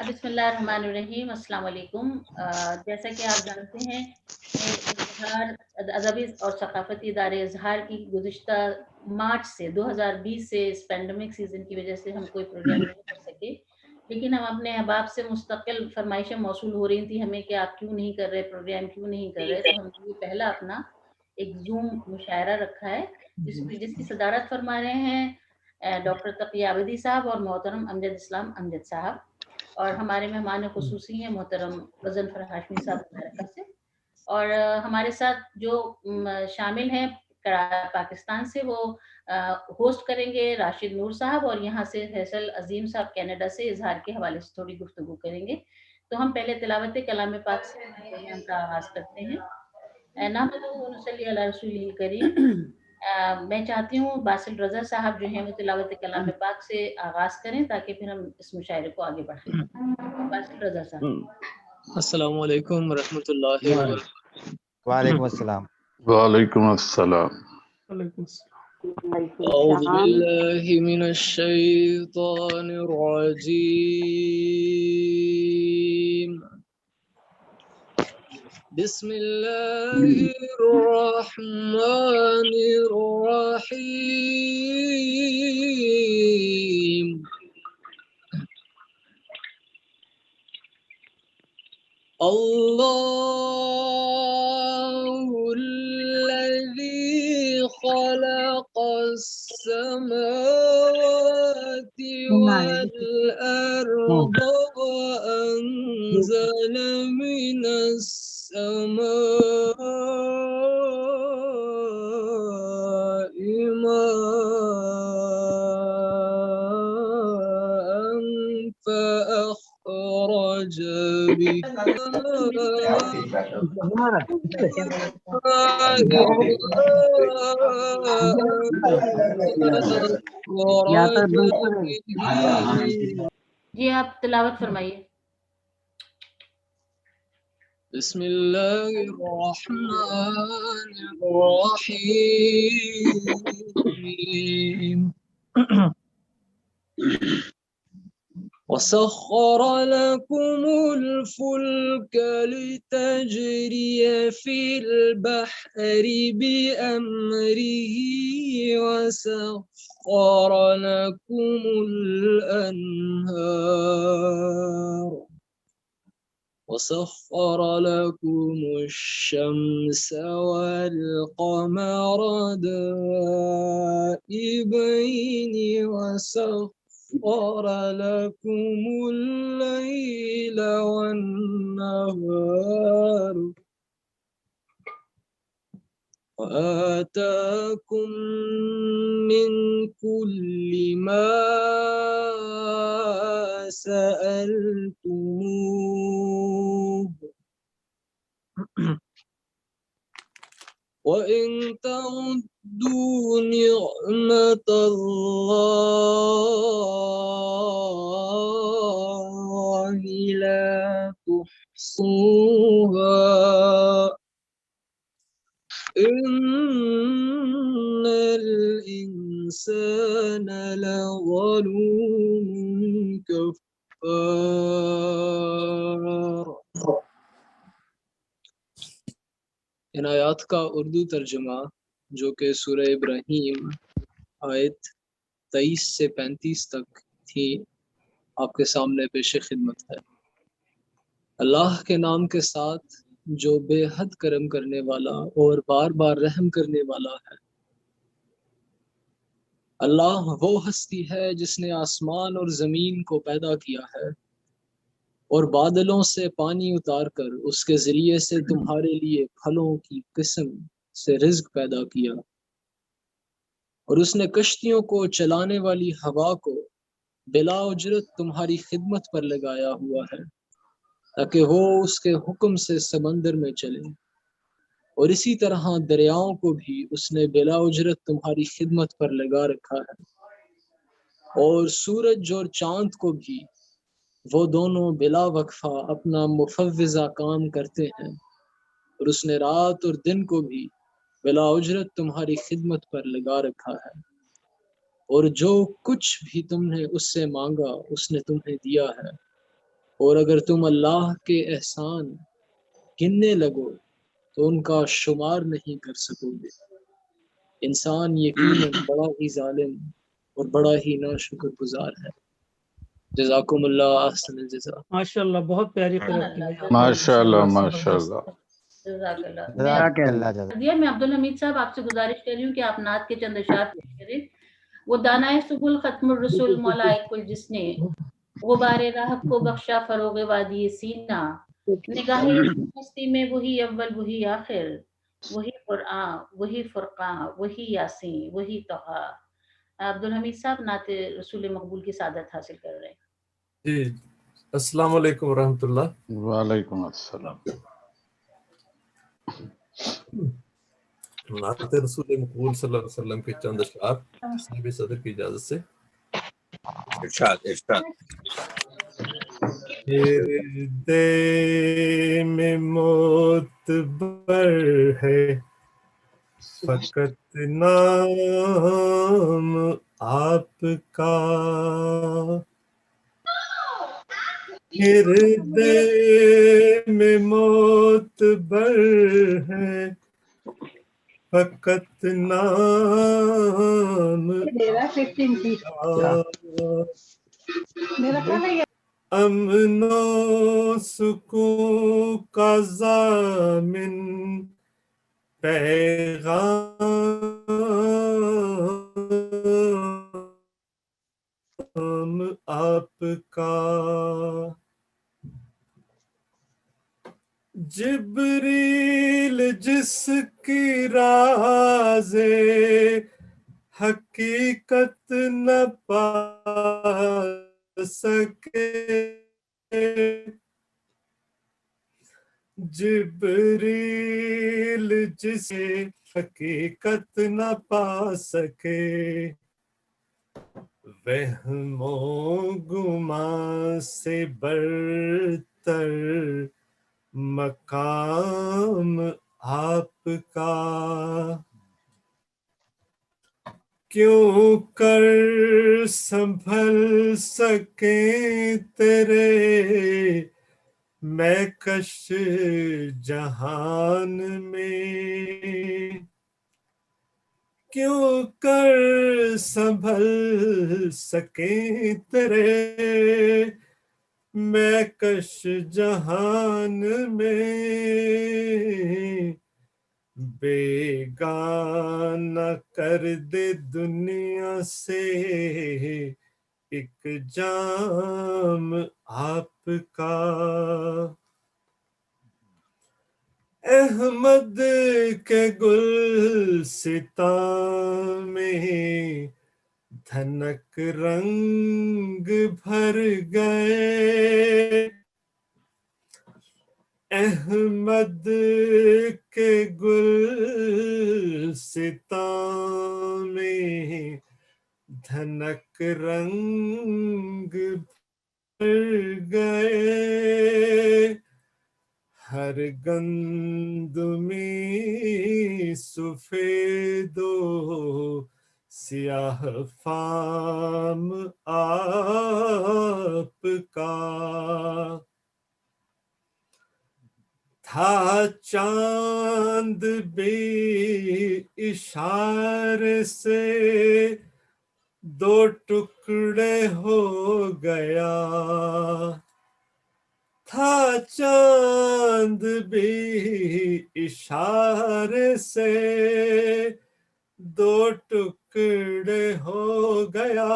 بسم اللہ الرحمن الرحیم، السلام علیکم۔ جیسا کہ آپ جانتے ہیں اظہار ادبی اور ثقافتی ادارے اظہار کی گزشتہ مارچ سے 2020 سے اس پینڈیمک سیزن کی وجہ سے ہم کوئی پروگرام نہیں کر سکے، لیکن ہم اپنے احباب سے مستقل فرمائشیں موصول ہو رہی تھیں ہمیں کہ آپ کیوں نہیں کر رہے پروگرام، کیوں نہیں کر رہے، تو ہم نے یہ پہلا اپنا ایک زوم مشاعرہ رکھا ہے جس کی صدارت فرما رہے ہیں ڈاکٹر تقی عابدی صاحب اور محترم امجد اسلام امجد صاحب، اور ہمارے مہمان خصوصی ہیں محترم غضنفر ہاشمی صاحب امریکہ سے، اور ہمارے ساتھ جو شامل ہیں پاکستان سے وہ ہوسٹ کریں گے راشد نور صاحب، اور یہاں سے فیصل عظیم صاحب کینیڈا سے اظہار کے حوالے سے تھوڑی گفتگو کریں گے۔ تو ہم پہلے تلاوت کلام پاک سے پروگرام کا آغاز کرتے ہیں۔ نحمدہ و نصلی علی رسولہ الکریم۔ میں چاہتی ہوں باسل رضا صاحب جو ہیں وہ تلاوت کلام پاک سے آغاز کریں تاکہ پھر ہم اس مشاعرے کو آگے بڑھائیں۔ باسل رضا صاحب۔ السلام علیکم ورحمۃ اللہ وبرکاتہ۔ وعلیکم السلام۔ وعلیکم السلام۔ اعوذ باللہ من الشیطان الرجیم، بسم اللہ الرحمن الرحیم۔ اللہ الذی خلق السماوات والارض وانزل من السماء ماء فأخرج به جی آپ تلاوت فرمائیے۔ بسم اللہ الرحمن الرحیم۔ وسخر لكم الفلك لتجري في البحر بأمره وسخر لكم الأنهار وسخر لكم الشمس والقمر دائبين وسخر لكم الليل والنهار وآتاكم من كل ما سألتموه وإن تعدوا نعمة الله لا تحصوها إن الإنسان لظلوم كفار۔ ان آیات کا اردو ترجمہ جو کہ سورہ ابراہیم آیت 23 سے 35 تک تھی آپ کے سامنے پیش خدمت ہے۔ اللہ کے نام کے ساتھ جو بے حد کرم کرنے والا اور بار بار رحم کرنے والا ہے۔ اللہ وہ ہستی ہے جس نے آسمان اور زمین کو پیدا کیا ہے اور بادلوں سے پانی اتار کر اس کے ذریعے سے تمہارے لیے پھلوں کی قسم سے رزق پیدا کیا، اور اس نے کشتیوں کو چلانے والی ہوا کو بلا اجرت تمہاری خدمت پر لگایا ہوا ہے تاکہ وہ اس کے حکم سے سمندر میں چلے، اور اسی طرح دریاؤں کو بھی اس نے بلا اجرت تمہاری خدمت پر لگا رکھا ہے، اور سورج اور چاند کو بھی وہ دونوں بلا وقفہ اپنا مفوضہ کام کرتے ہیں، اور اس نے رات اور دن کو بھی بلا اجرت تمہاری خدمت پر لگا رکھا ہے، اور جو کچھ بھی تم نے اس سے مانگا اس نے تمہیں دیا ہے، اور اگر تم اللہ کے احسان گننے لگو تو ان کا شمار نہیں کر سکو گے. انسان یقیناً بڑا ہی ظالم اور بڑا ہی ناشکر گزار ہے. جزاکم اللہ احسن الجزا. ماشاءاللہ بہت پیاری سبحان قرأت کی اللہ، ہے. ماشاءاللہ ماشاءاللہ ماشاءاللہ. جزاک اللہ. جزاک اللہ میں عبدالحمید صاحب آپ سے گزارش کر رہی ہوں کہ آپ نعت کے چند اشعار پیش کریں. وہ دانائے سبل ختم الرسول مولا کل جس نے غبار راہب کو بخشا فروغ وادی سینا. نگاہ مستی میں وہی اول وہی آخر، وہی قرآن وہی فرقان وہی یاسین وہی طہا. عبدالحمید صاحب نعت رسول مقبول کی سعادت حاصل کر رہے ہیں. جی السلام علیکم ورحمۃ اللہ. وعلیکم السلام. نعت رسول مقبول صلی اللہ علیہ وسلم کے چند اشعار صاحب صدر کی اجازت سے. ارشاد. گردے میں معتبر ہے فقط نام آپ کا. گردے میں معتبر ہے فقط نام امن و سکون کا ضامن پیغام آپ کا. جبریل جس کی راز حقیقت نہ پا سکے، جبریل جسے حقیقت نہ پا سکے، وہم و گمان سے برتر مقام آپ کا. کیوں کر سنبھل سکیں تیرے میں کش جہان میں، کیوں کر سنبھل سکیں تیرے میں کش جہان میں. بیگانہ کر دے دنیا سے ایک جام آپ کا. احمد کے گلستان میں دھنک رنگ بھر گئے، احمد کے گلستان میں دھنک رنگ بھر گئے. ہر گندمی سفید و سیاہ فام آپ کا. تھا چاند بھی اشارے سے دو ٹکڑے ہو گیا، تھا چاند بھی اشارے سے دو ٹکڑے ہو گیا.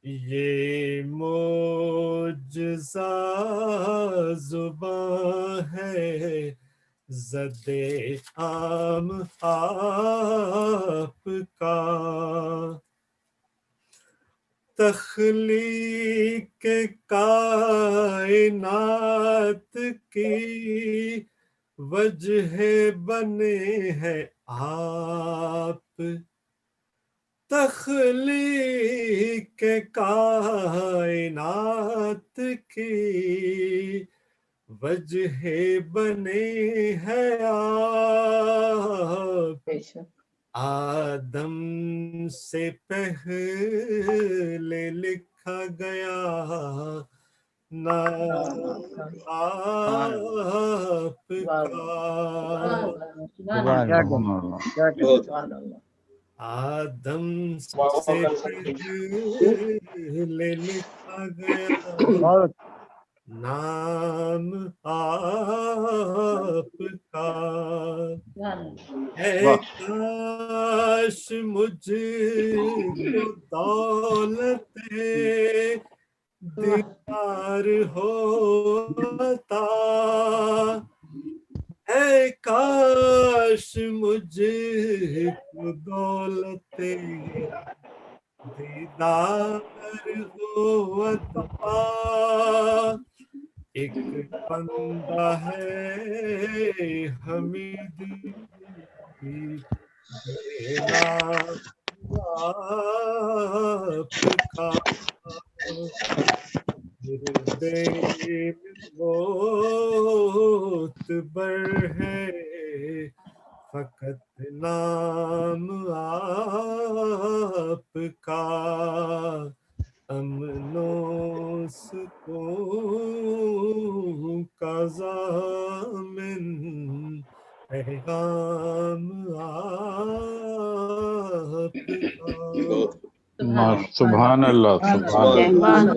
یہ معجزہ زباں ہے زد عام آپ کا. تخلیق کائنات کی وجہ بنے ہیں آپ، تخلیق کائنات کی وجہ بنے ہیں آپ. آدم سے پہلے لکھ लिखा गया नाम आपका। आदम से पहले लिखा गया नाम आपका। है काश मुझको दौलते दीदार होता। है काश मुझको दौलते दीदार होता। एक बंदा है हमीद देना आपका। मोतबर है फकत नाम आपका। अमनो सुकून का ज़ामिन पैगाम आपका। सुभान अल्लाह सुभान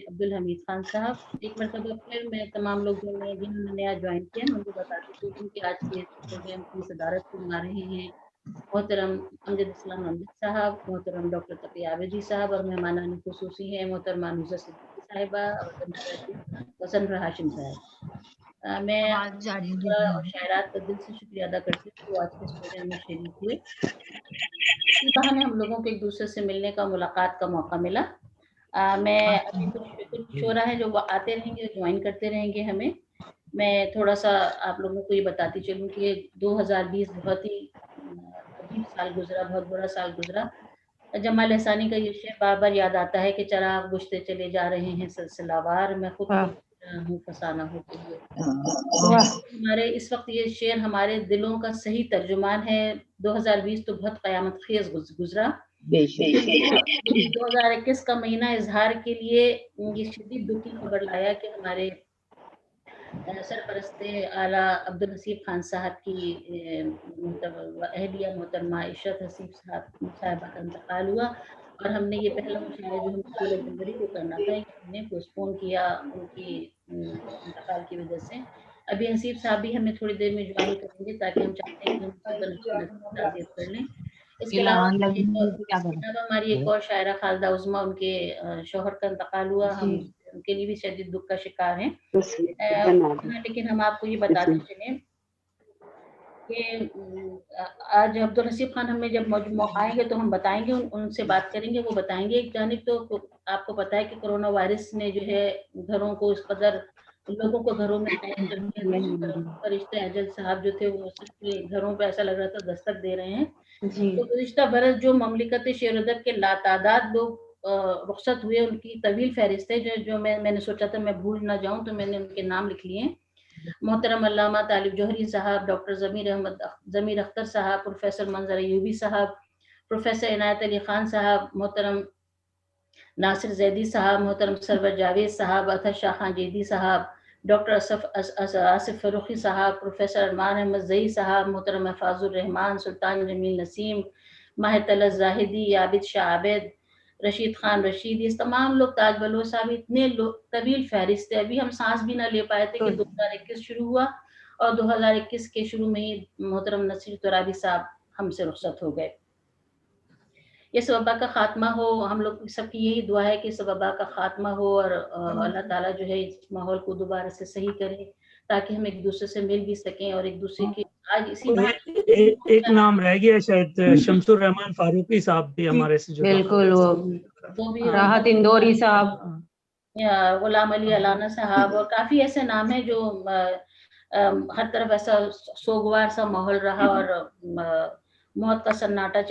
अब्दुल हमीद खान साहब, एक मरतबा फिर मैं तमाम लोग जिन्होंने नया ज्वाइन किया मैं उनको बताती हूँ कि आज के प्रोग्राम की सदारत फरमा रहे हैं मोहतरम अमजद इस्लाम अमजद साहब, मोहतरम डॉक्टर तकी आबिदी साहब और मेहमानान खुसूसी हैं मोहतरमा नुज़ा सिद्दीकी साहिबा और वसंत हाशिम साहब। मैं और शायरात का दिल से शुक्रिया अदा करती हूँ जो आज के इस प्रोग्राम में शरीक हुए। इसी बहाने हम लोगों को एक दूसरे से मिलने का मुलाकात का मौका मिला। मैं अभी कुछ शोरा है जो आते रहेंगे ज्वाइन करते रहेंगे हमें। मैं थोड़ा सा आप लोगों को ये बताती चलूँ कि 2020 बहुत ही अजीब साल गुजरा, बहुत बुरा साल गुजरा। जमाल अहसानी का ये शेर बार बार याद आता है कि चराग बुझते चले जा रहे हैं सिलसिलावार, मैं खुद हूँ फसाना होते हुए। हमारे इस वक्त ये शेर हमारे दिलों का सही तर्जुमान है। 2020 तो बहुत क़यामत खेज गुजरा। 2021 का महीना इजहार के लिए ये शदीद दुख की खबर लाया कि हमारे सरपरस्ते आला अब्दुल हसीब खान साहब की अहलिया मोहतरमा इशरत हसीब साहबा का इंतकाल हुआ और हमने ये पहला मुशायरा जो हम 16 जनवरी को करना था हमने पोस्टपोन किया उनकी इंतकाल की वजह से। अभी हसीब साहब भी हमें थोड़ी देर में ज्वाइन करेंगे ताकि हम चाहते हैं कि हम ताज़ियत कर लें। इसके अलावा हमारी एक और शायरा खालिदा उज़्मा उनके शौहर का इंतकाल हुआ, हम उनके लिए भी शदीद दुख का शिकार हैं। लेकिन हम आपको ये बताते चलें कि आज अब्दुल हसीब खान हमें जब आएंगे तो हम बताएंगे उनसे बात करेंगे, वो बताएंगे। एक जानिब तो आपको पता है कि कोरोना वायरस ने जो है घरों को इस कदर लोगों को घरों में कैद कर दिया। फरिश्ते अजल साहब जो थे वो सबके घरों पे ऐसा लग रहा था दस्तक दे रहे हैं। तो गुज़िश्ता बरस जो ममलिकत शेर अदब के लातादाद लोग रुखसत हुए उनकी तवील फहरिस्त है जो मैंने सोचा था मैं भूल ना जाऊं तो मैंने उनके नाम लिख लिए। मोहतरम अल्लामा तालिब जौहरी साहब, डॉक्टर ज़मीर अख्तर साहब, प्रोफेसर मंजर अयूबी साहब, प्रोफेसर इनायत अली खान साहब, मोहतरम नासिर जैदी साहब, मोहतरम सरवर जावेद साहब, अतर शाह खान जैदी साहब, डॉक्टर आसिफ फरूखी साहब, प्रोफेसर अरमान अहमद ज़ई साहब, मोहतरम महफाजुर रहमान, सुल्तान जमील नसीम, माहिर तलत ज़ाहिदी, आबिद शाह आबिद, रशीद खान रशीद, ये तमाम लोग, ताज बलोच साहब, इतने लोग तवील फहरिस्त है। अभी हम सांस भी ना ले पाए थे कि 2021 शुरू हुआ और 2021 के शुरू में ही मोहतरम नसीर तुराबी साहब हमसे रुखसत हो गए। ये वबा का खात्मा हो, हम लोग सबकी यही दुआ है कि इस वबा का खात्मा हो और अल्लाह ताला जो है इस माहौल को दोबारा से सही करे ताकि हम एक दूसरे से मिल भी सकें और एक दूसरे के आज इसी एक नाम रह गया शायद शमसुर रहमान फारूकी साहब भी हमारे से जुड़े। बिल्कुल, वो भी राहत इंदौरी साहब, गुलाम अली अलाना साहब और काफ़ी ऐसे नाम हैं जो हर तरफ ऐसा सोगवार सा माहौल रहा और मौत का सन्नाटा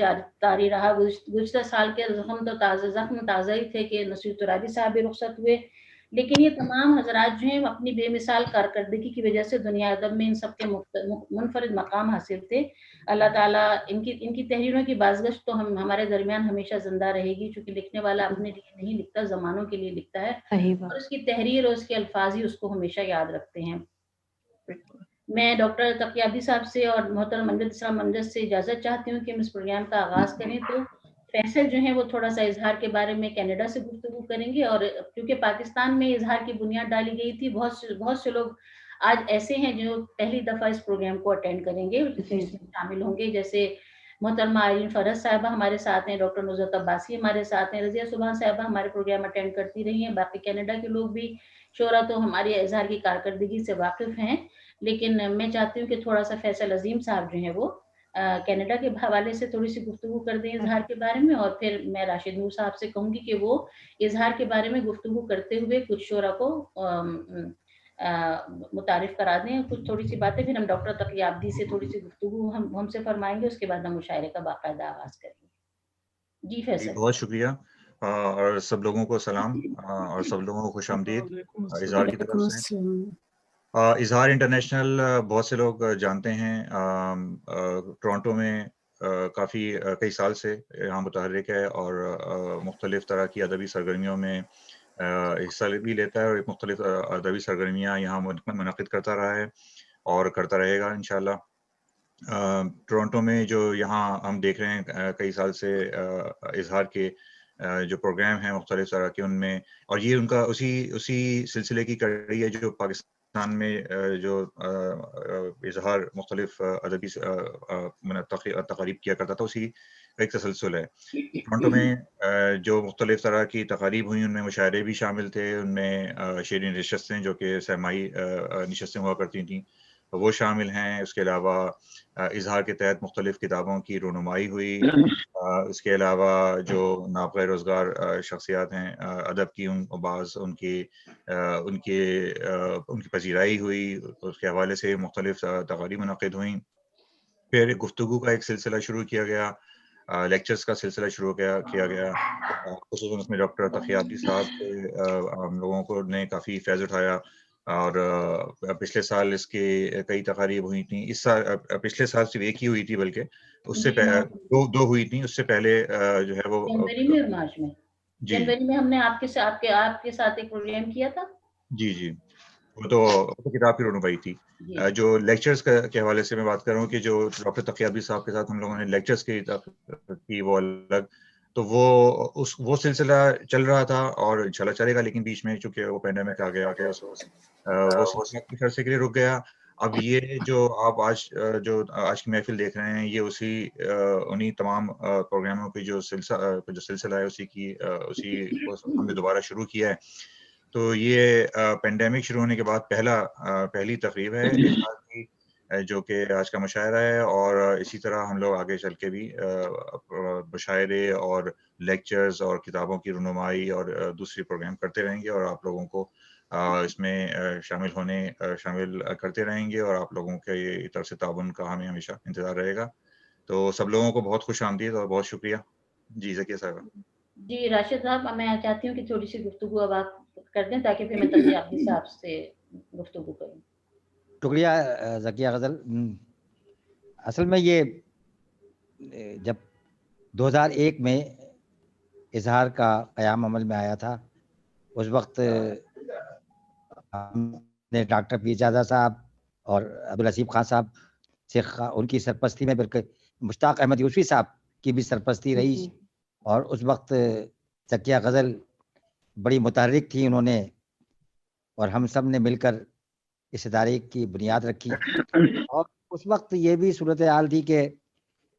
तारी रहा। गुज़िश्ता साल के ज़ख्म ताज़ा ही थे कि नसीर तुराबी साहब भी रुखसत हुए, लेकिन ये तमाम हजरात जो हैं अपनी बेमिसाल कारकर्दगी की वजह से दुनिया अदब में इन सब के मुनफरिद मकाम हासिल थे। अल्लाह ताला इनकी तहरीरों की बाज़गश्त तो हमारे दरमियान हमेशा ज़िंदा रहेगी, चूँकि लिखने वाला अपने लिए नहीं लिखता, ज़मानों के लिए लिखता है और उसकी तहरीर और उसके अल्फाज ही उसको हमेशा याद रखते हैं। मैं डॉक्टर तकियाबी साहब से और मोहतरम अमजद इस्लाम अमजद से इजाज़त चाहती हूँ कि हम इस प्रोग्राम का आगाज़ करें। तो फैसल जो हैं वो थोड़ा सा इजहार के बारे में कनाडा से गुफ्तगू करेंगे, और क्योंकि पाकिस्तान में इजहार की बुनियाद डाली गई थी, बहुत से लोग आज ऐसे हैं जो पहली दफ़ा इस प्रोग्राम को अटेंड करेंगे, शामिल होंगे। जैसे मोहतरमा आयरीन फरज साहिबा हमारे साथ हैं, डॉक्टर नुज़रत अब्बासी हमारे साथ हैं, रज़िया सुबहान साहिबा हमारे प्रोग्राम अटेंड करती रही हैं, बाकी कनाडा के लोग भी शोरा तो हमारी इजहार की कारकर्दगी से वाकिफ़ हैं। लेकिन मैं चाहती हूँ कि थोड़ा सा फैसल अजीम साहब जो हैं वो कनाडा के हवाले से थोड़ी सी गुफ्तगू कर दें इजहार के बारे में, और फिर मैं राशिद नूर साहब से कहूँगी कि वो इजहार के बारे में गुफ्तगू करते हुए कुछ शोरा को मुतारिफ करा दें, कुछ थोड़ी सी बातें, फिर हम डॉक्टर तकियाब्दी से थोड़ी सी गुफ्तगू हमसे फरमाएंगे, उसके बाद हम मुशायरे का बाकायदा आगाज करेंगे। जी फैसल। बहुत शुक्रिया और सब लोगों को सलाम और सब लोगों को खुश आमदीद इजहार की तरफ से। इजहार इंटरनेशनल बहुत से लोग जानते हैं, टोरंटो में कई साल से यहाँ मुतहर्रिक है और मुख्तलिफ तरह की अदबी सरगर्मियों में हिस्सा भी लेता है और मुख्तलिफ अदबी सरगर्मियाँ यहाँ मुनक़िद करता रहा है और करता रहेगा इंशाअल्लाह। टोरंटो में जो यहाँ हम देख रहे हैं कई साल से इजहार के जो प्रोग्राम हैं मुख्तलिफ तरह के, उनमें, और ये उनका उसी सिलसिले की कड़ी है जो पाकिस्तान में जो इजहार मुख्तलिफ अदबी तकारीब किया करता था, उसी एक तसलसल है। टोरंटो में जो मुख्तलिफ तरह की तकारीब हुई, उनमें मुशायरे भी शामिल थे, उनमें शेरी नशस्तें जो कि सहमाई नशस्तें हुआ करती थीं वो शामिल हैं। उसके अलावा इजहार के तहत मुख्तलिफ किताबों की रोनुमाई हुई। इसके अलावा जो नाक़िल रोज़गार शख्सियात हैं अदब की, उनकी पजीराई हुई, उसके हवाले से मुख्तलिफ तकारीब मुनक़िद हुई। फिर गुफ्तगू का एक सिलसिला शुरू किया गया, लेक्चर्स का सिलसिला शुरू किया गया, ख़ुसूसन उसमें डॉक्टर तकियाब्दी साहब से हम लोगों को ने काफ़ी फ़ैज़ उठाया और पिछले साल इसके कई तकारीब हुई थी। इस साल पिछले साल सिर्फ एक ही हुई थी, बल्कि उससे दो हुई थी। उससे पहले जो है वो जनवरी में और मार्च में। जनवरी में हमने आपके साथ एक प्रोग्राम किया था। जी, वो तो किताब की रोनुमाई थी। जो लेक्चर्स के हवाले से मैं बात कर रहा हूँ कि जो डॉक्टर तकियाब्दी साहब के साथ हम लोगों ने लेक्चर्स की वो अलग, तो वो सिलसिला चल रहा था और इंशाल्लाह चलेगा, लेकिन बीच में चूंकि वो पेंडेमिक आ गया वो सिलसिला कुछ अरसे के लिए रुक गया। अब ये जो आप आज की महफिल देख रहे हैं, ये उन्हीं तमाम प्रोग्रामों की जो सिलसिला है उसी को हमने दोबारा शुरू किया है। तो ये पेंडेमिक शुरू होने के बाद पहली तकरीब है इजहार की, जो कि आज का मुशायरा है, और इसी तरह हम लोग आगे चल के भी मुशायरे और लेक्चर्स और किताबों की रुनुमाई और दूसरी प्रोग्राम करते रहेंगे, और आप लोगों को इसमें शामिल करते रहेंगे, और आप लोगों के ये तरफ से ताउन का हमें हमेशा इंतज़ार रहेगा। तो सब लोगों को बहुत खुश आमदीद और बहुत शुक्रिया। जी ज़किया साहिबा। जी राशिद साहब, मैं चाहती हूँ कि थोड़ी सी गुफ्तगू अब आप कर दें ताकि फिर मैं तकियाब्दी साहब से गुफ्तगू करूँ। शुक्रिया ज़किया गज़ल। असल में ये जब 2001 में इजहार का क़याम अमल में आया था, उस वक्त हमने डॉक्टर पीरजादा साहब और अब्दुल हसीब खान साहब से उनकी सरपरस्ती में, बल्कि मुश्ताक अहमद यूसुफ़ी साहब की भी सरपरस्ती रही, और उस वक्त ज़किया गज़ल बड़ी मुतहर्रिक थी उन्होंने, और हम सब ने मिलकर इस इदारे की बुनियाद रखी। और उस वक्त ये भी सूरत हाल थी कि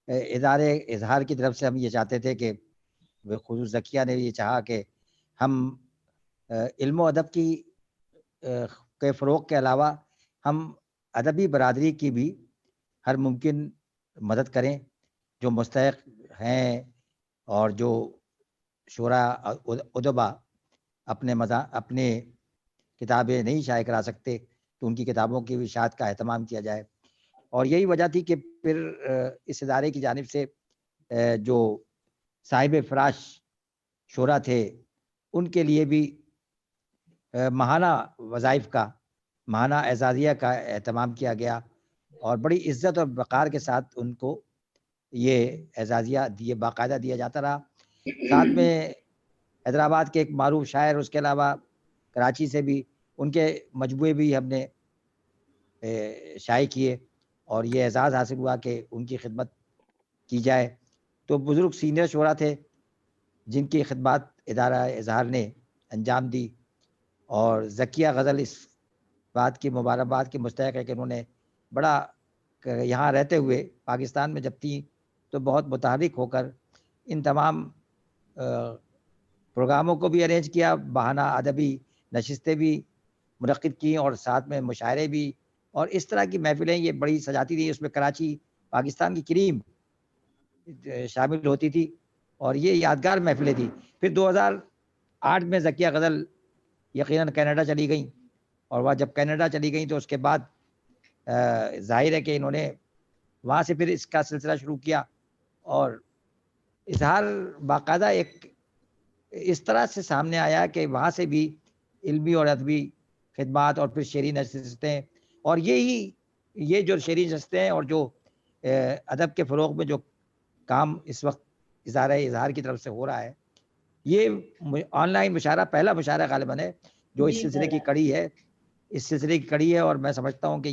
इदारे इजहार की तरफ से हम ये चाहते थे कि खुसूस ज़किया ने ये चाहा कि हम इल्म अदब के फ़रोग़ के अलावा हम अदबी बरादरी की भी हर मुमकिन मदद करें, जो मुस्तहिक़ हैं और जो शुरा उदबा अपने किताबें नहीं शाये करा सकते, तो उनकी किताबों की इशाअत का एहतमाम किया जाए। और यही वजह थी कि फिर इस इदारे की जानिब से जो साहिब फ़राश शुरा थे, उनके लिए भी ماہانہ وظائف کا، ماہانہ اعزازیہ کا اہتمام کیا گیا اور بڑی عزت اور وقار کے ساتھ ان کو یہ اعزازیہ باقاعدہ دیا جاتا رہا. ساتھ میں حیدرآباد کے ایک معروف شاعر، اس کے علاوہ کراچی سے بھی ان کے مجموعے بھی ہم نے شائع کیے اور یہ اعزاز حاصل ہوا کہ ان کی خدمت کی جائے. تو بزرگ سینئر شعراء تھے جن کی خدمات ادارہ اظہار نے انجام دی، اور ذکیہ غزل اس بات کی مبارکباد کے مستحق ہے کہ انہوں نے بڑا یہاں رہتے ہوئے پاکستان میں جب تھیں تو بہت متحرک ہو کر ان تمام پروگراموں کو بھی ارینج کیا، بہانہ ادبی نشستیں بھی منعقد کی اور ساتھ میں مشاعرے بھی، اور اس طرح کی محفلیں یہ بڑی سجاتی تھی. اس میں کراچی پاکستان کی کریم شامل ہوتی تھی اور یہ یادگار محفلیں تھی. پھر 2008 میں ذکیہ غزل یقیناً کینیڈا چلی گئیں، اور وہ جب کینیڈا چلی گئیں تو اس کے بعد ظاہر ہے کہ انہوں نے وہاں سے پھر اس کا سلسلہ شروع کیا، اور اظہار باقاعدہ ایک اس طرح سے سامنے آیا کہ وہاں سے بھی علمی اور ادبی خدمات اور پھر شعری نشستیں، اور یہ جو شعری نشستیں اور جو ادب کے فروغ میں جو کام اس وقت ادارہ اظہار کی طرف سے ہو رہا ہے، یہ آن لائن مشاعرہ پہلا مشاعرہ غالباً ہے جو اس سلسلے کی کڑی ہے، اور میں سمجھتا ہوں کہ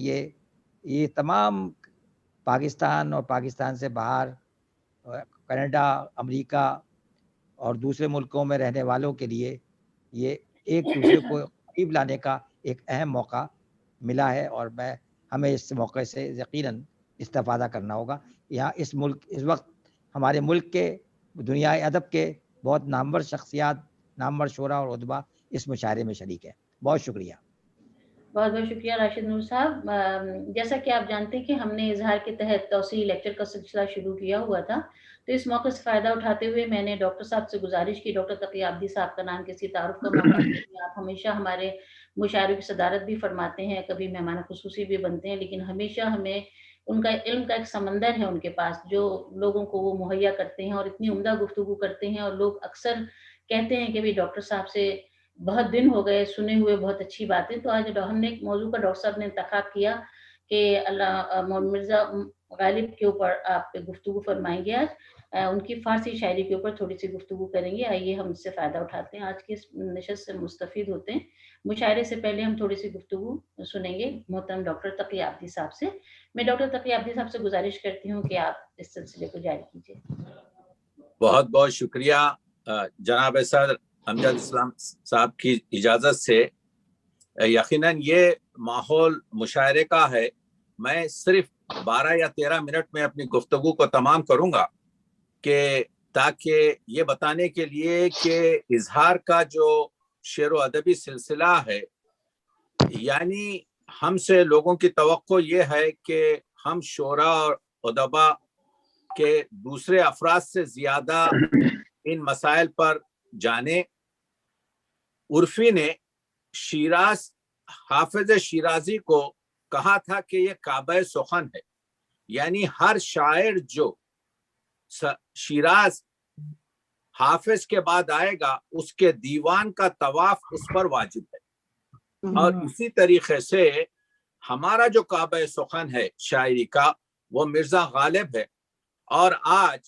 یہ تمام پاکستان اور پاکستان سے باہر کینیڈا، امریکہ اور دوسرے ملکوں میں رہنے والوں کے لیے یہ ایک دوسرے کو قریب لانے کا ایک اہم موقع ملا ہے، اور ہمیں اس موقع سے یقیناً استفادہ کرنا ہوگا. یہاں اس وقت ہمارے ملک کے، دنیا ادب کے بہت نامور شخصیات، نامور شعراء اور ادبا اس مشاعرے میں شریک ہیں. بہت شکریہ. بہت بہت شکریہ راشد نور صاحب. جیسا کہ آپ جانتے ہیں کہ ہم نے اظہار کے تحت توسیعی لیکچر کا سلسلہ شروع کیا ہوا تھا، تو اس موقع سے فائدہ اٹھاتے ہوئے میں نے ڈاکٹر صاحب سے گزارش کی، ڈاکٹر تقی عابدی صاحب کا نام کسی تعارف کا موقع نہیں. آپ ہمیشہ ہمارے مشاعروں کی صدارت بھی فرماتے ہیں، کبھی مہمان خصوصی بھی بنتے ہیں، لیکن ہمیشہ ہمیں ان کا علم کا ایک سمندر ہے ان کے پاس جو لوگوں کو وہ مہیا کرتے ہیں، اور اتنی عمدہ گفتگو کرتے ہیں، اور لوگ اکثر کہتے ہیں کہ بھی ڈاکٹر صاحب سے بہت دن ہو گئے سنے ہوئے بہت اچھی باتیں. تو آج ہم نے ایک موضوع کا ڈاکٹر صاحب نے انتخاب کیا کہ مرزا غالب کے اوپر آپ گفتگو فرمائیں گے. آج ان کی فارسی شاعری کے اوپر تھوڑی سی گفتگو کریں گے. آئیے ہم اس سے فائدہ اٹھاتے ہیں، آج کی اس نشست سے مستفید ہوتے ہیں. مشاعرے سے پہلے ہم تھوڑی سی گفتگو سنیں گے محترم ڈاکٹر تقی عابدی صاحب سے. میں ڈاکٹر تقی عابدی صاحب سے گزارش کرتی ہوں کہ آپ اس سلسلے کو جاری کیجیے. بہت بہت شکریہ. جناب صدر امجد اسلام صاحب کی اجازت سے یقیناً یہ ماحول مشاعرے کا ہے. میں صرف 12 یا 13 منٹ میں اپنی گفتگو کو تمام کروں گا کہ تاکہ یہ بتانے کے لیے کہ اظہار کا جو شعر و ادبی سلسلہ ہے، یعنی ہم سے لوگوں کی توقع یہ ہے کہ ہم شعراء اور ادبا کے دوسرے افراد سے زیادہ ان مسائل پر جانے. عرفی نے حافظ شیرازی کو کہا تھا کہ یہ کعبہ سخن ہے، یعنی ہر شاعر جو شیراز حافظ کے بعد آئے گا اس کے دیوان کا طواف اس پر واجب ہے. اور اسی طریقے سے ہمارا جو کعبہ سخن ہے شاعری کا وہ مرزا غالب ہے. اور آج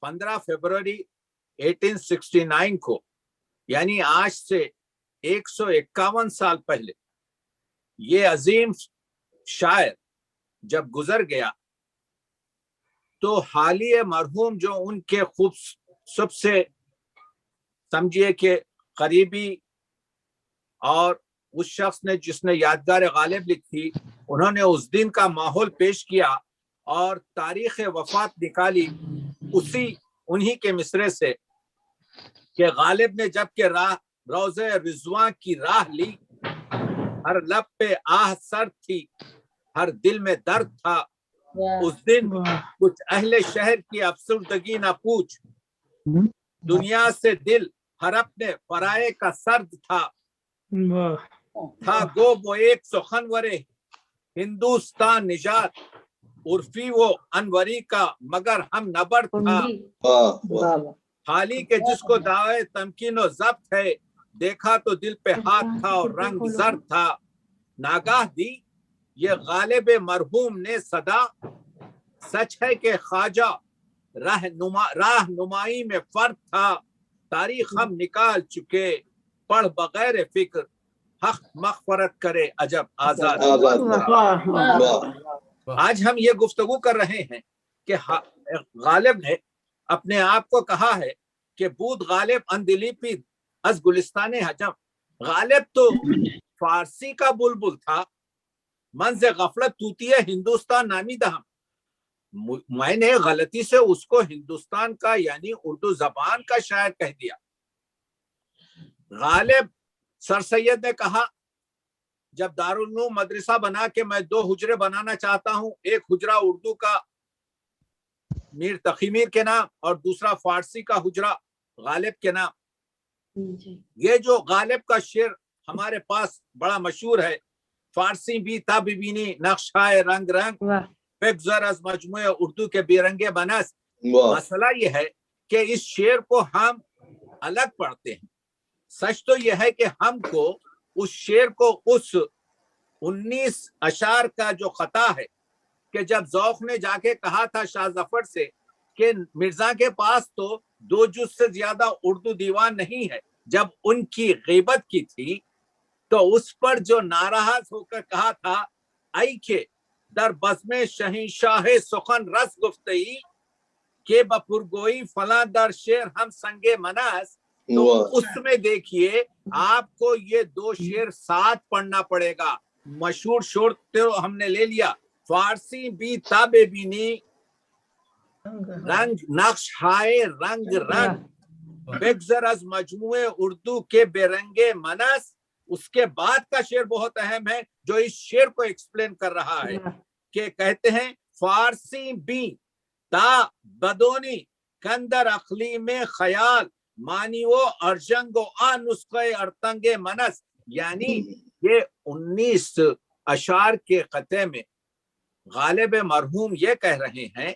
15 فروری 1869 کو، یعنی آج سے 151 سال پہلے یہ عظیم شاعر جب گزر گیا تو حالی مرحوم جو ان کے سب سے سمجھیے کہ قریبی اور اس شخص نے جس نے یادگار غالب لکھی، انہوں نے اس دن کا ماحول پیش کیا اور تاریخ وفات نکالی انہی کے مصرے سے کہ غالب نے جب کہ روضہ رضواں کی راہ لی، ہر لب پہ آہ سر تھی، ہر دل میں درد تھا. اس دن کچھ اہل شہر کی افسردگی نہ پوچھ، دنیا سے دل ہر اپنے پرائے کا سرد تھا گو وہ ایک سخنورے ہندوستان نژاد، عرفی وہ انوری کا مگر ہم نبرد تھا. حالی کے جس کو دعوے تمکین و ضبط ہے، देखा तो दिल पे हाथ था और रंग जर था, नागाह दी ये गालिब मरहूम ने सदा, सच है कि ख्वाजा राहनुमाई में फर्क था, तारीख हम निकाल चुके पढ़ बगैर फिक्र, हक मगफरत करे अजब आजाद। आज हम ये गुफ्तगू कर रहे हैं कि गालिब ने अपने आप को कहा है कि बूद गालिब अंदिलीपी अज गुलिस्तान हजम। गालिब तो फारसी का बुलबुल था, मंज़ गफलत तूतिया हिंदुस्तान नामी दहम। मैंने गलती से उसको हिंदुस्तान का यानी उर्दू जबान का शायर कह दिया। गालिब सर सैयद ने कहा, जब दारुल उलूम मदरसा बना के मैं 2 हुजरे बनाना चाहता हूं, एक हुजरा उर्दू का मीर तकी मीर के नाम और दूसरा फारसी का हुजरा गालिब के नाम। ये जो गालिब का शेर हमारे पास बड़ा मशहूर है, फारसी भी ताबिबीनी नक्शाए रंग रंग बेगज़र अज़ मजमुए उर्दू के बेरंगे बनस। मसला ये है कि इस शेर को हम अलग पढ़ते हैं। सच तो यह है कि हमको उस शेर को उस 19 अशार का जो खता है कि जब ज़ौक़ ने जाके कहा था शाह जफर से कि मिर्जा के पास तो 2 जुज़ से ज्यादा उर्दू दीवान नहीं है, जब उनकी ग़ीबत की थी तो उस पर जो नाराज होकर कहा था, आई के दर बज़्मे शहींशाह सुखन रस गुफ्तई के बपुरगोई फला दर शेर हम संगे मनास। तो उसमें देखिए आपको ये 2 शेर साथ पढ़ना पड़ेगा। मशहूर शेर तो हमने ले लिया, फारसी भी ताबे बीनी रंग नक्श हाय रंग रंग बेगज़र अज़ मजमुए उर्दू के बेरंगे मनस। उसके बाद का शेर बहुत अहम है जो इस शेर को एक्सप्लेन कर रहा है कि कहते हैं फारसी बी ता बदोनी कंदर अखली में ख्याल मानी वो अर्जंगो आ नुस्खे अर्तंगे मनस। यानी ये 19 अशार के खते में गालिब मरहूम ये कह रहे हैं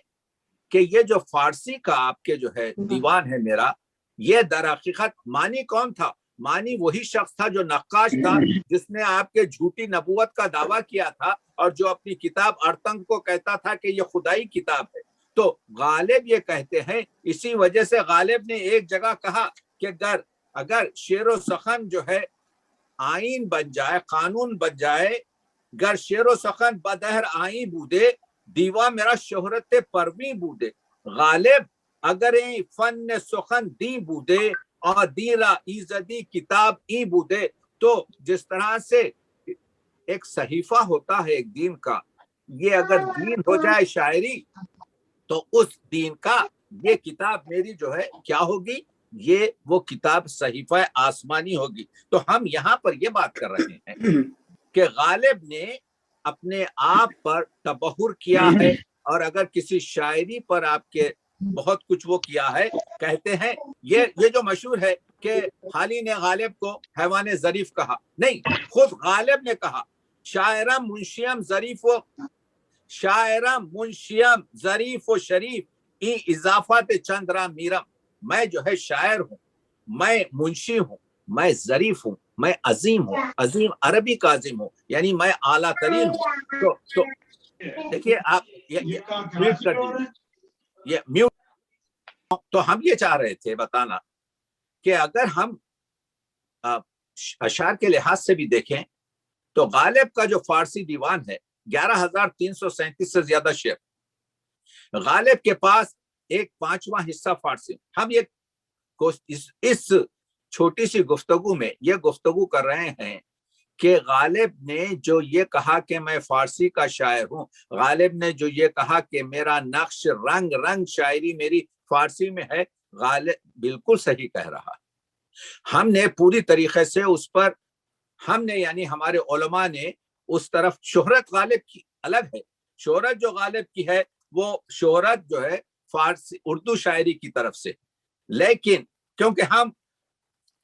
कि ये जो फारसी का आपके जो है दीवान है मेरा, ये दर हकीकत मानी कौन था? मानी वही शख्स था जो नक्काश था, जिसने आपके झूठी नबूवत का दावा किया था और जो अपनी किताब अर्तंग को कहता था कि ये खुदाई किताब है। तो गालिब ये कहते हैं, इसी वजह से गालिब ने एक जगह कहा कि अगर शेर व सखन जो है आइन बन जाए, कानून बन जाए, गर शेर व सखन बदहर आई बूदे दीवा मेरा शोहरत परवी बूदे। गालिब अगर फन सुखन दी बूदे और दीरा इज़दी किताब ई बूदे। तो जिस तरह से एक सहीफा होता है एक दीन का, ये अगर दीन हो जाए शायरी, तो उस दीन का ये किताब मेरी जो है क्या होगी? ये वो किताब सहीफा आसमानी होगी। तो हम यहाँ पर ये बात कर रहे हैं कि गालिब ने अपने आप पर तबहुर किया है, और अगर किसी शायरी पर आपके बहुत कुछ वो किया है, कहते हैं ये जो मशहूर है कि खाली ने गालिब को हैवान ज़रीफ कहा, नहीं, खुद गालिब ने कहा शायरा मुंशियम ज़रीफ व शरीफ ई इजाफत चंद्रा मीरम। मैं जो है शायर हूँ, मैं मुंशी हूँ, मैं ज़रीफ हूँ, मैं अजीम हूँ, अजीम अरबी का अजीम हूँ, यानी मैं आला तरीन हूँ। तो देखिए आप ये म्यूट कर दीजिए, ये म्यूट। तो हम ये चाह रहे थे बताना कि अगर हम अशार के लिहाज से भी देखें तो गालिब का जो फारसी दीवान है 11,337 से ज्यादा शेर। गालिब के पास 1/5वां हिस्सा फारसी। हम ये इस छोटी सी गुफ्तगू में ये गुफ्तगू कर रहे हैं कि गालिब ने जो ये कहा कि मैं फारसी का शायर हूँ, गालिब ने जो ये कहा कि मेरा नक्श रंग रंग शायरी मेरी फारसी में है, गालिब बिल्कुल सही कह रहा है। हमने पूरी तरीके से उस पर यानी हमारे उलमा ने उस तरफ शोहरत गालिब की अलग है। शोहरत जो गालिब की है वो शोहरत जो है फारसी उर्दू शायरी की तरफ से,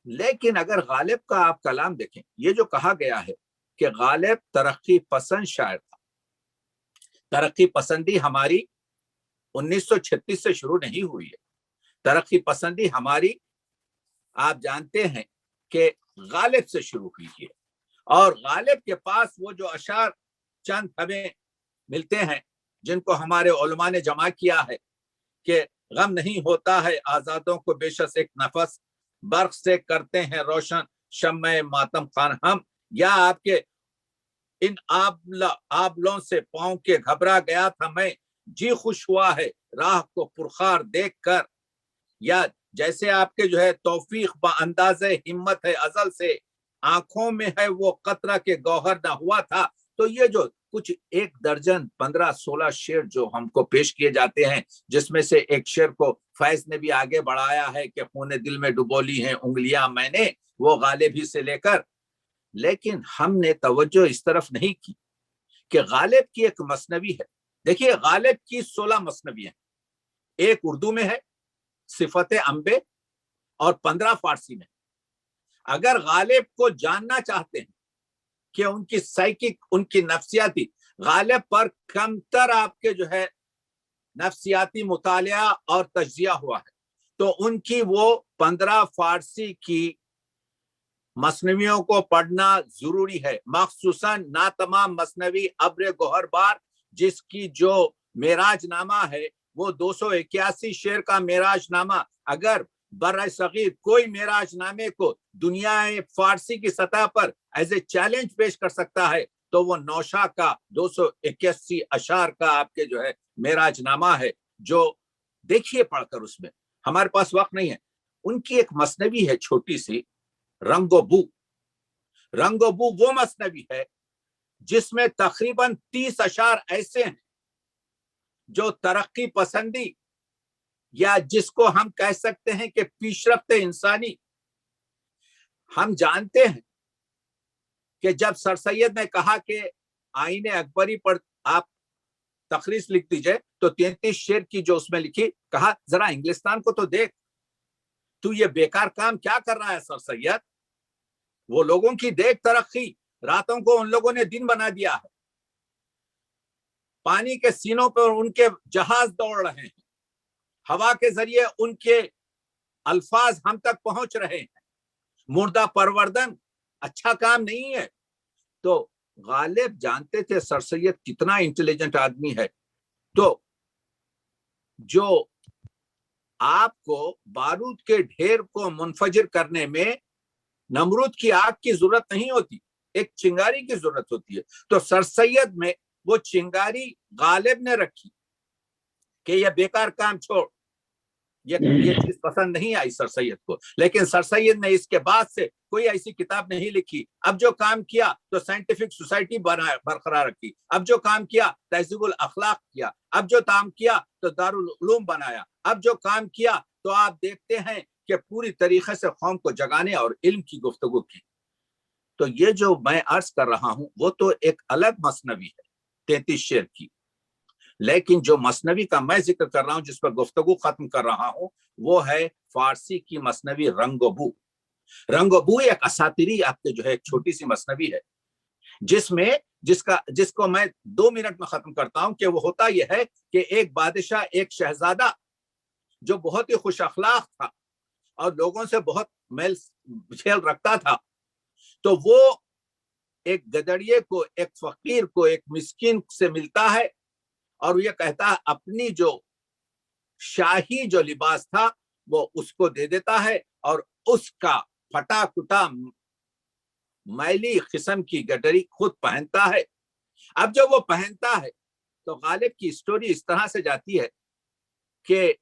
लेकिन अगर गालिब का आप कलाम देखें, ये जो कहा गया है कि गालिब तरक्की पसंद शायर था। तरक्की पसंदी हमारी 1936 से शुरू नहीं हुई है। तरक्की पसंदी हमारी, आप जानते हैं कि गालिब से शुरू हुई है, और गालिब के पास वो जो अशार चंद हमें मिलते हैं जिनको हमारे उलमा ने जमा किया है कि गम नहीं होता है आजादों को बेशक एक नफस, बर्क से करते हैं रोशन शम्मे मातम खान हम, या आपके इन आबलों से पाँव के घबरा गया था मैं, जी खुश हुआ है राह को पुरखार देख कर, या जैसे आपके जो है तौफीक बा अंदाज़े हिम्मत है अजल से, आंखों में है वो कतरा के गौहर न हुआ था। तो ये जो कुछ 1 दर्जन 15-16 शेर जो हमको पेश किए जाते हैं, जिसमें से एक शेर को फैज ने भी आगे बढ़ाया है कि खूने दिल में डुबोली हैं उंगलियां मैंने, वो गालिब ही से लेकर, लेकिन हमने तवज्जो इस तरफ नहीं की कि गालिब की एक मसनवी है। देखिए गालिब की 16 मसनवी हैं, एक उर्दू में है सिफत अम्बे और 15 फारसी में। अगर गालिब को जानना चाहते हैं कि उनकी साइकिक, उनकी नफ्सियाती, गालिब पर कमतर आपके जो है नफ्सियाती मुतालिया और तज्जिया हुआ है, तो उनकी वो 15 फारसी की मसनवियों को पढ़ना जरूरी है, मखसूसन ना तमाम मसनवी अब्र गोहरबार, जिसकी जो मेराज नामा है वो 281 शेर का मेराज नामा, अगर बर्र सगीर कोई मेराज नामे को दुनिया फारसी की सतह पर एज ए चैलेंज पेश कर सकता है तो वो नौशा का 281 अशार का आपके जो है मेराज नामा है, जो देखिए पढ़कर, उसमें हमारे पास वक्त नहीं है। उनकी एक मसनवी है छोटी सी, रंगोबू। रंगोबू वो मसनवी है जिसमें तकरीबन 30 अशार ऐसे हैं जो तरक्की पसंदी, या जिसको हम कह सकते हैं कि पीशरफ्त इंसानी। हम जानते हैं कि जब सर सैयद ने कहा कि आईने अकबरी पर आप तकरीस लिख दीजिए, तो 33 शेर की जो उसमें लिखी, कहा जरा इंग्लिस्तान को तो देख, तू ये बेकार काम क्या कर रहा है सर सैयद। वो लोगों की देख तरक्की, रातों को उन लोगों ने दिन बना दिया है, पानी के सीनों पर उनके जहाज दौड़ रहे हैं, हवा के जरिए उनके अल्फाज हम तक पहुंच रहे हैं, मुर्दा परवर्दन अच्छा काम नहीं है। तो गालिब जानते थे सर सैयद कितना इंटेलिजेंट आदमी है, तो जो आपको बारूद के ढेर को मुनफजिर करने में नमरूद की आग की जरूरत नहीं होती, एक चिंगारी की जरूरत होती है। तो सर सैयद में वो चिंगारी गालिब ने रखी कि यह बेकार काम छोड़, ये चीज पसंद नहीं आई सर सैयद को, लेकिन सर सैयद ने इसके बाद से कोई ऐसी किताब नहीं लिखी। अब जो काम किया तो साइंटिफिक सोसाइटी बरकरार रखी, अब जो काम किया तहजीबुल अखलाक किया, अब जो काम किया तो दारुल उलूम बनाया, अब जो काम किया तो आप देखते हैं कि पूरी तरीके से कौम को जगाने और इल्म की गुफ्तगू की। तो ये जो मैं अर्ज कर रहा हूं वो तो एक अलग मसनवी है 33 शेर की, लेकिन जो मसनवी का मैं जिक्र कर रहा हूं, जिस पर गुफ्तगू खत्म कर रहा हूं, वो है फारसी की मसनवी रंगोबू। रंगोबू एक असातिरी आपके जो है एक छोटी सी मसनवी है, जिसमें जिसको मैं 2 मिनट में खत्म करता हूं कि वो होता यह है कि एक बादशाह, एक शहजादा जो बहुत ही खुश अखलाक था और लोगों से बहुत मेल झेल रखता था, तो वो एक गदड़िए को, एक फकीर को, एक मिस्किन से मिलता है और ये कहता है अपनी जो शाही जो लिबास था वो उसको दे देता है और उसका फटा कुटा मैली किस्म की गडरी खुद पहनता है। अब जब वो पहनता है तो गालिब की स्टोरी इस तरह से जाती है कि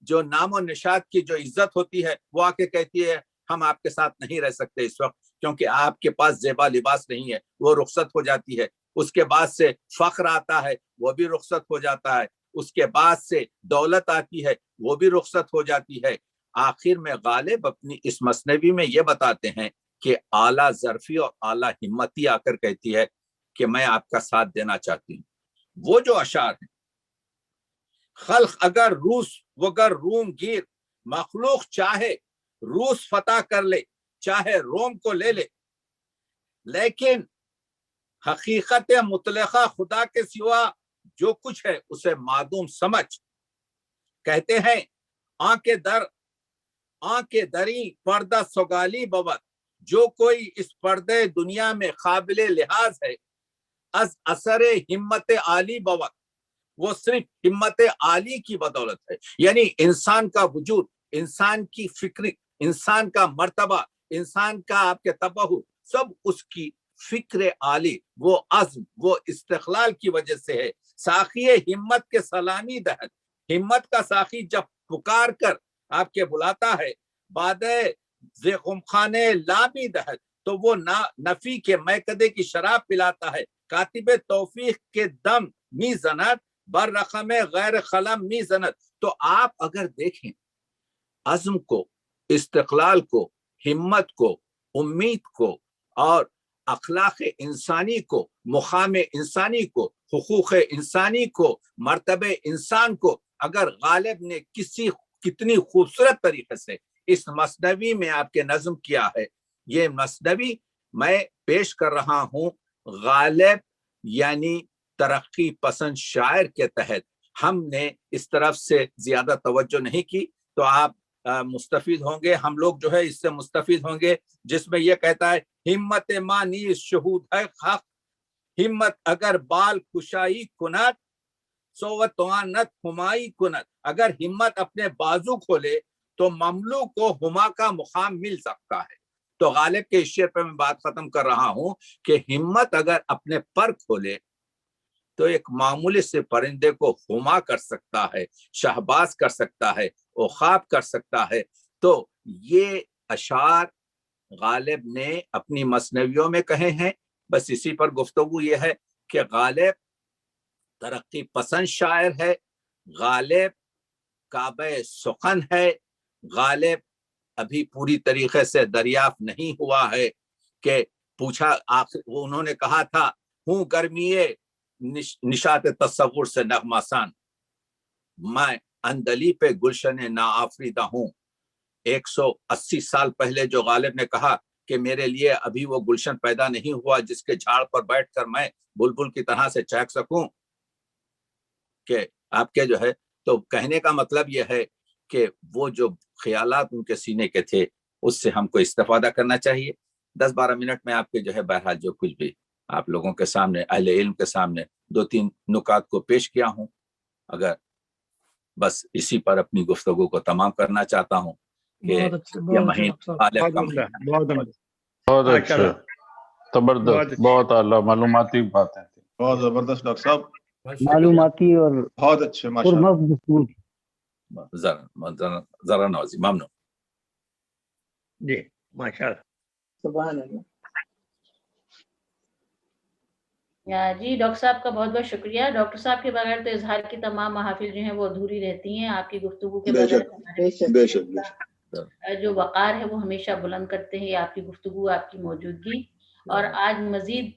जो नामो निशात की जो इज्जत होती है वो आके कहती है हम आपके साथ नहीं रह सकते इस वक्त क्योंकि आपके पास जेबा लिबास नहीं है, वो रुखसत हो जाती है। उसके बाद से फख्र आता है, वो भी रुखसत हो जाता है। उसके बाद से दौलत आती है, वो भी रुखसत हो जाती है। आखिर में गालिब अपनी इस मसनवी में ये बताते हैं कि आला ज़र्फी और आला हिम्मती आकर कहती है कि मैं आपका साथ देना चाहती हूँ। वो जो अशार है, खल्क अगर रूस वगर रूम गिर, मखलूक चाहे रूस फतह कर ले, चाहे रोम को ले ले, लेकिन हकीकत मुतलका खुदा के सिवा जो कुछ है उसे मादूम समझ। कहते हैं आंके दरी पर्दा सोगाली बवत, जो कोई इस पर्दे दुनिया में काबिल लिहाज है अज असर हिम्मत आली बवत, वो सिर्फ हिम्मत आली की बदौलत है। यानी इंसान का वजूद, इंसान की फिक्र, इंसान का मर्तबा, इंसान का आपके तबहु, सब उसकी फिक्र आली, वो अज़्म, वो इस्तिक़लाल की वजह से है। साखी हिम्मत के सलामी दहत, हिम्मत का साखी जब पुकार कर आपके बुलाता है, बादे ज़ेख़ुम खाने लामी दहत, तो वो नफी के मैकदे की शराब पिलाता है। कातिबे तौफीक के दम मी ज़नत बर रकम गैर खलम मी ज़नत। तो आप अगर देखें अज़्म को, इस्तिक़लाल को, हिम्मत को, उम्मीद को और अखलाक इंसानी को, मुकाम इंसानी को, हुकूक इंसानी को, मर्तबे इंसान को अगर गालिब ने कितनी खूबसूरत तरीके से इस मसनवी में आपके नज़म किया है। ये मसनवी मैं पेश कर रहा हूँ गालिब यानी तरक्की पसंद शायर के तहत। हमने इस तरफ से ज्यादा तवज्जो नहीं की, तो आप मुस्तफीद होंगे, हम लोग जो है इससे मुस्तफीद होंगे, जिसमें यह कहता है हिम्मत मानी शहूद है हक, हिम्मत अगर बाल कुशाई कुनत सोवतवानत हुमाई कुनत। अगर हिम्मत अपने बाजू खोले तो ममलूक को हुमा का मुकाम मिल सकता है। तो गालिब के इस शेर पर मैं बात खत्म कर रहा हूं कि हिम्मत अगर अपने पर खोले तो एक मामूली से परिंदे को हुमा कर सकता है, शहबाज कर सकता है, ओखाब कर सकता है। तो ये अशार गालिब ने अपनी मसनवियों में कहे हैं। बस इसी पर गुफ्तगू ये है कि गालिब तरक्की पसंद शायर है, गालिब काबे सुखन है, गालिब अभी पूरी तरीके से दरियाफ्त नहीं हुआ है कि पूछा। आखिर उन्होंने कहा था हूँ गर्मीए निशात तस्वुर से नगमासान, मैं अंदली पे गुलशन ना आफरीदा हूँ। 180 साल पहले जो गालिब ने कहा कि मेरे लिए अभी वो गुलशन पैदा नहीं हुआ जिसके झाड़ पर बैठकर मैं बुलबुल की तरह से चहक सकूं, कि आपके जो है, तो कहने का मतलब यह है कि वो जो ख्यालात उनके सीने के थे उससे हमको इस्तेफादा करना चाहिए। 10-12 मिनट में आपके जो है बहरहाल जो कुछ भी आप लोगों के सामने, अहले इल्म के सामने 2-3 नुकात को पेश किया हूं। अगर बस इसी पर अपनी गुफ्तगू को तमाम करना चाहता हूं कि यह महीना बहुत अच्छे, जबरदस्त, बहुत आला मालूमाती बातें थी, बहुत जबरदस्त डॉक्टर साहब, मालूमाती और बहुत अच्छे माशाअल्लाह। जरा नवाजी मामनू जी माशाअल्लाह, सुभान अल्लाह। जी डॉक्टर साहब का बहुत बहुत शुक्रिया। डॉक्टर साहब के बगैर तो इजहार की तमाम महफिल जो हैं वो अधूरी रहती हैं। आपकी गुफ्तगू के बगैर जो वक़ार है वो हमेशा बुलंद करते हैं आपकी गुफ्तगू, आपकी मौजूदगी। और आज मजीद